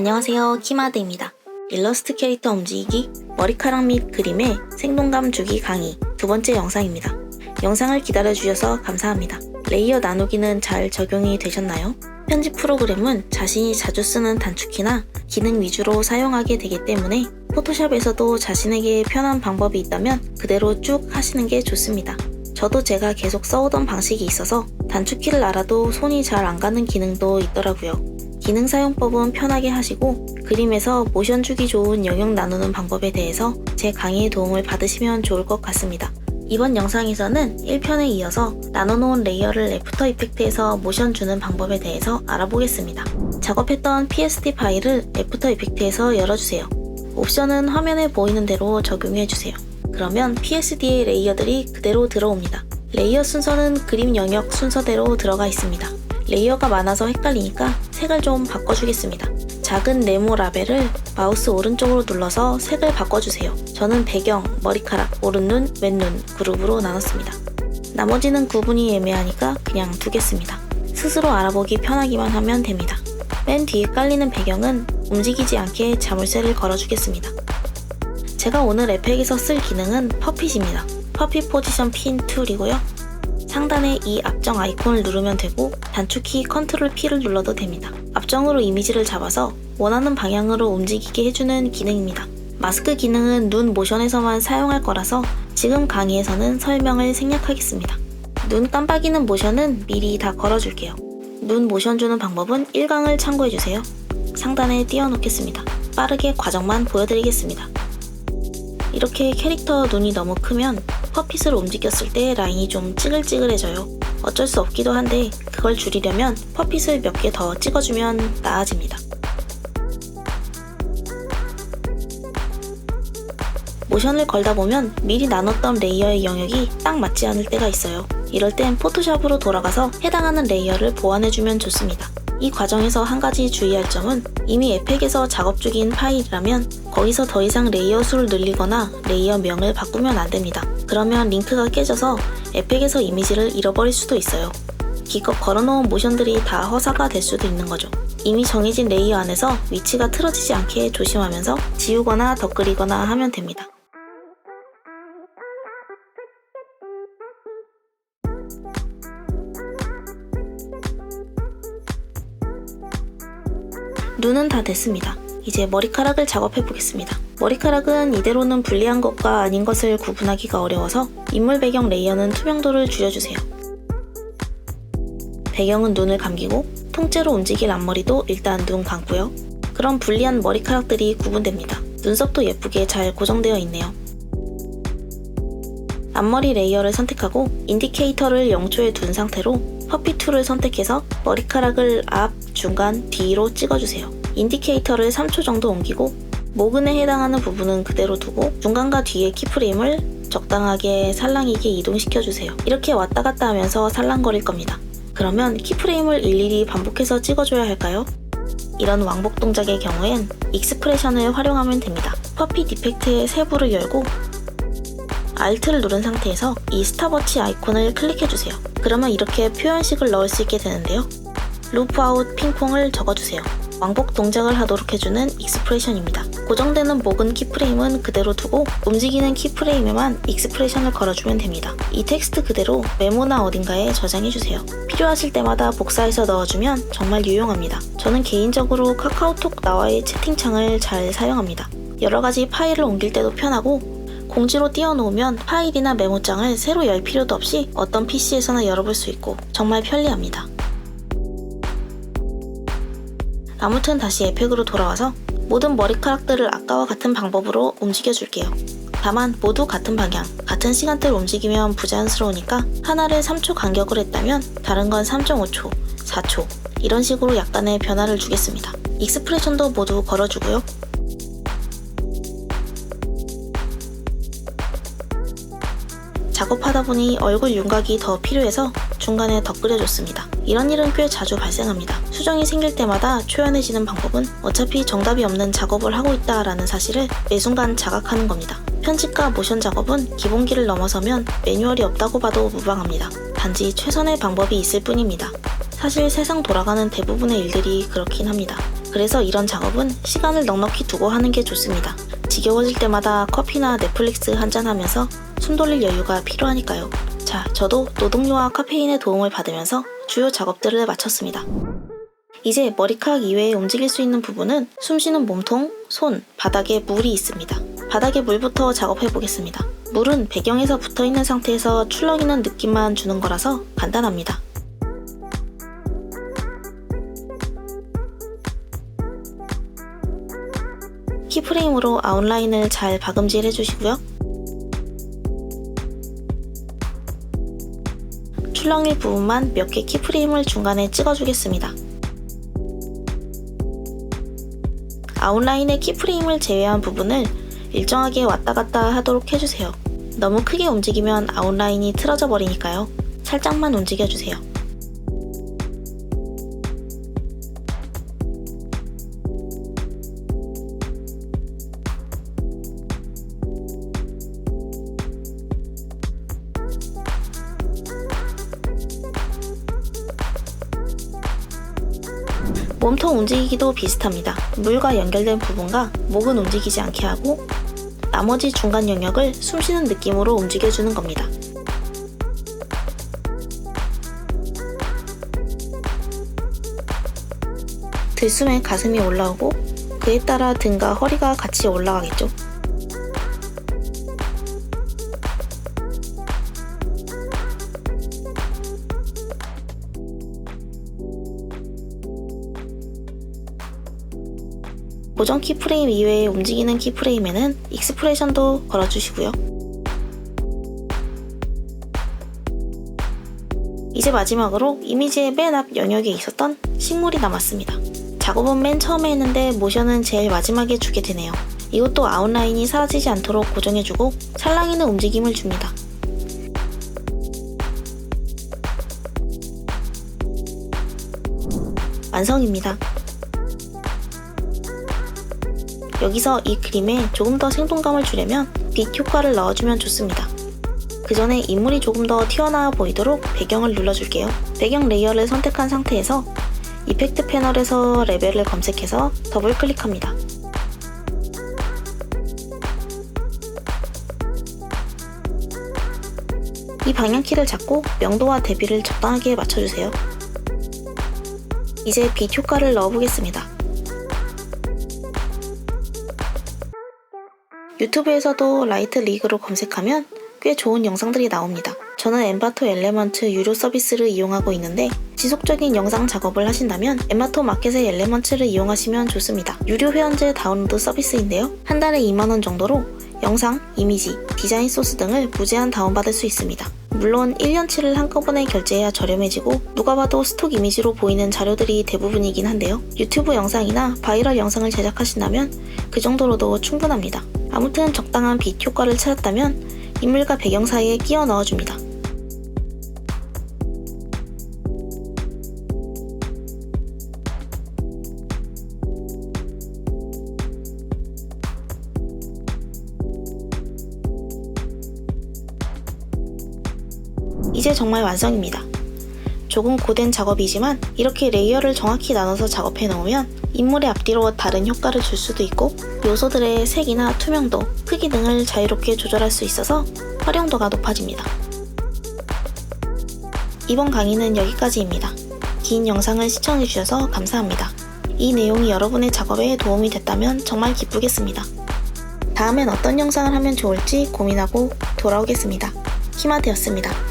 안녕하세요, 키마드입니다. 일러스트 캐릭터 움직이기, 머리카락 및 그림에 생동감 주기 강의 두 번째 영상입니다. 영상을 기다려주셔서 감사합니다. 레이어 나누기는 잘 적용이 되셨나요? 편집 프로그램은 자신이 자주 쓰는 단축키나 기능 위주로 사용하게 되기 때문에 포토샵에서도 자신에게 편한 방법이 있다면 그대로 쭉 하시는 게 좋습니다. 저도 제가 계속 써오던 방식이 있어서 단축키를 알아도 손이 잘 안 가는 기능도 있더라고요. 기능 사용법은 편하게 하시고 그림에서 모션 주기 좋은 영역 나누는 방법에 대해서 제 강의의 도움을 받으시면 좋을 것 같습니다. 이번 영상에서는 1편에 이어서 나눠놓은 레이어를 애프터 이펙트에서 모션 주는 방법에 대해서 알아보겠습니다. 작업했던 PSD 파일을 애프터 이펙트에서 열어주세요. 옵션은 화면에 보이는 대로 적용해주세요. 그러면 PSD의 레이어들이 그대로 들어옵니다. 레이어 순서는 그림 영역 순서대로 들어가 있습니다. 레이어가 많아서 헷갈리니까 색을 좀 바꿔주겠습니다. 작은 네모 라벨을 마우스 오른쪽으로 눌러서 색을 바꿔주세요. 저는 배경, 머리카락, 오른눈, 왼눈 그룹으로 나눴습니다. 나머지는 구분이 애매하니까 그냥 두겠습니다. 스스로 알아보기 편하기만 하면 됩니다. 맨 뒤에 깔리는 배경은 움직이지 않게 자물쇠를 걸어주겠습니다. 제가 오늘 에펙에서 쓸 기능은 퍼핏입니다. 퍼핏 포지션 핀 툴이고요. 상단에 이 앞정 아이콘을 누르면 되고 단축키 컨트롤 P를 눌러도 됩니다. 앞정으로 이미지를 잡아서 원하는 방향으로 움직이게 해주는 기능입니다. 마스크 기능은 눈 모션에서만 사용할 거라서 지금 강의에서는 설명을 생략하겠습니다. 눈 깜빡이는 모션은 미리 다 걸어줄게요. 눈 모션 주는 방법은 1강을 참고해주세요. 상단에 띄워놓겠습니다. 빠르게 과정만 보여드리겠습니다. 이렇게 캐릭터 눈이 너무 크면 퍼핏을 움직였을 때 라인이 좀 찌글찌글해져요. 어쩔 수 없기도 한데 그걸 줄이려면 퍼핏을 몇 개 더 찍어주면 나아집니다. 모션을 걸다 보면 미리 나눴던 레이어의 영역이 딱 맞지 않을 때가 있어요. 이럴 땐 포토샵으로 돌아가서 해당하는 레이어를 보완해주면 좋습니다. 이 과정에서 한 가지 주의할 점은 이미 에펙에서 작업 중인 파일이라면 거기서 더 이상 레이어 수를 늘리거나 레이어 명을 바꾸면 안 됩니다. 그러면 링크가 깨져서 에펙에서 이미지를 잃어버릴 수도 있어요. 기껏 걸어놓은 모션들이 다 허사가 될 수도 있는 거죠. 이미 정해진 레이어 안에서 위치가 틀어지지 않게 조심하면서 지우거나 덧그리거나 하면 됩니다. 눈은 다 됐습니다. 이제 머리카락을 작업해 보겠습니다. 머리카락은 이대로는 불리한 것과 아닌 것을 구분하기가 어려워서 인물 배경 레이어는 투명도를 줄여주세요. 배경은 눈을 감기고 통째로 움직일 앞머리도 일단 눈 감고요. 그럼 불리한 머리카락들이 구분됩니다. 눈썹도 예쁘게 잘 고정되어 있네요. 앞머리 레이어를 선택하고 인디케이터를 0초에 둔 상태로 퍼핏 툴을 선택해서 머리카락을 앞, 중간, 뒤로 찍어주세요. 인디케이터를 3초 정도 옮기고 모근에 해당하는 부분은 그대로 두고 중간과 뒤의 키프레임을 적당하게 살랑이게 이동시켜주세요. 이렇게 왔다 갔다 하면서 살랑거릴 겁니다. 그러면 키프레임을 일일이 반복해서 찍어줘야 할까요? 이런 왕복 동작의 경우엔 익스프레션을 활용하면 됩니다. 퍼핏 이펙트의 세부를 열고 Alt를 누른 상태에서 이 스탑워치 아이콘을 클릭해주세요. 그러면 이렇게 표현식을 넣을 수 있게 되는데요. 루프 아웃 핑퐁을 적어주세요. 왕복 동작을 하도록 해주는 익스프레션입니다. 고정되는 모근 키프레임은 그대로 두고 움직이는 키프레임에만 익스프레션을 걸어주면 됩니다. 이 텍스트 그대로 메모나 어딘가에 저장해주세요. 필요하실 때마다 복사해서 넣어주면 정말 유용합니다. 저는 개인적으로 카카오톡 나와의 채팅창을 잘 사용합니다. 여러가지 파일을 옮길 때도 편하고 공지로 띄워놓으면 파일이나 메모장을 새로 열 필요도 없이 어떤 PC에서나 열어볼 수 있고 정말 편리합니다. 아무튼 다시 에펙으로 돌아와서 모든 머리카락들을 아까와 같은 방법으로 움직여줄게요. 다만 모두 같은 방향, 같은 시간대를 움직이면 부자연스러우니까 하나를 3초 간격으로 했다면 다른 건 3.5초, 4초 이런 식으로 약간의 변화를 주겠습니다. 익스프레션도 모두 걸어주고요. 작업하다 보니 얼굴 윤곽이 더 필요해서 중간에 덧그려줬습니다. 이런 일은 꽤 자주 발생합니다. 수정이 생길 때마다 초연해지는 방법은 어차피 정답이 없는 작업을 하고 있다라는 사실을 매 순간 자각하는 겁니다. 편집과 모션 작업은 기본기를 넘어서면 매뉴얼이 없다고 봐도 무방합니다. 단지 최선의 방법이 있을 뿐입니다. 사실 세상 돌아가는 대부분의 일들이 그렇긴 합니다. 그래서 이런 작업은 시간을 넉넉히 두고 하는 게 좋습니다. 지겨워질 때마다 커피나 넷플릭스 한잔 하면서 숨 돌릴 여유가 필요하니까요. 자, 저도 노동요와 카페인의 도움을 받으면서 주요 작업들을 마쳤습니다. 이제 머리카락 이외에 움직일 수 있는 부분은 숨쉬는 몸통, 손, 바닥에 물이 있습니다. 바닥에 물부터 작업해 보겠습니다. 물은 배경에서 붙어있는 상태에서 출렁이는 느낌만 주는 거라서 간단합니다. 키프레임으로 아웃라인을 잘 박음질 해주시고요. 출렁일 부분만 몇 개 키프레임을 중간에 찍어주겠습니다. 아웃라인의 키프레임을 제외한 부분을 일정하게 왔다 갔다 하도록 해주세요. 너무 크게 움직이면 아웃라인이 틀어져 버리니까요. 살짝만 움직여주세요. 몸통 움직이기도 비슷합니다. 물과 연결된 부분과 목은 움직이지 않게 하고 나머지 중간 영역을 숨쉬는 느낌으로 움직여주는 겁니다. 들숨에 가슴이 올라오고 그에 따라 등과 허리가 같이 올라가겠죠. 고정 키프레임 이외에 움직이는 키프레임에는 익스프레션도 걸어주시고요. 이제 마지막으로 이미지의 맨 앞 영역에 있었던 식물이 남았습니다. 작업은 맨 처음에 했는데 모션은 제일 마지막에 주게 되네요. 이것도 아웃라인이 사라지지 않도록 고정해주고 찰랑이는 움직임을 줍니다. 완성입니다. 여기서 이 그림에 조금 더 생동감을 주려면 빛 효과를 넣어주면 좋습니다. 그 전에 인물이 조금 더 튀어나와 보이도록 배경을 눌러줄게요. 배경 레이어를 선택한 상태에서 이펙트 패널에서 레벨을 검색해서 더블 클릭합니다. 이 방향키를 잡고 명도와 대비를 적당하게 맞춰주세요. 이제 빛 효과를 넣어보겠습니다. 유튜브에서도 라이트 리그로 검색하면 꽤 좋은 영상들이 나옵니다. 저는 엠바토 엘레먼트 유료 서비스를 이용하고 있는데 지속적인 영상 작업을 하신다면 엠바토 마켓의 엘레먼트를 이용하시면 좋습니다. 유료 회원제 다운로드 서비스인데요. 한 달에 2만원 정도로 영상, 이미지, 디자인 소스 등을 무제한 다운받을 수 있습니다. 물론 1년치를 한꺼번에 결제해야 저렴해지고 누가 봐도 스톡 이미지로 보이는 자료들이 대부분이긴 한데요. 유튜브 영상이나 바이럴 영상을 제작하신다면 그 정도로도 충분합니다. 아무튼 적당한 빛 효과를 찾았다면 인물과 배경 사이에 끼워 넣어줍니다. 이제 정말 완성입니다. 조금 고된 작업이지만 이렇게 레이어를 정확히 나눠서 작업해 놓으면 인물의 앞뒤로 다른 효과를 줄 수도 있고 요소들의 색이나 투명도, 크기 등을 자유롭게 조절할 수 있어서 활용도가 높아집니다. 이번 강의는 여기까지입니다. 긴 영상을 시청해주셔서 감사합니다. 이 내용이 여러분의 작업에 도움이 됐다면 정말 기쁘겠습니다. 다음엔 어떤 영상을 하면 좋을지 고민하고 돌아오겠습니다. 키마드였습니다.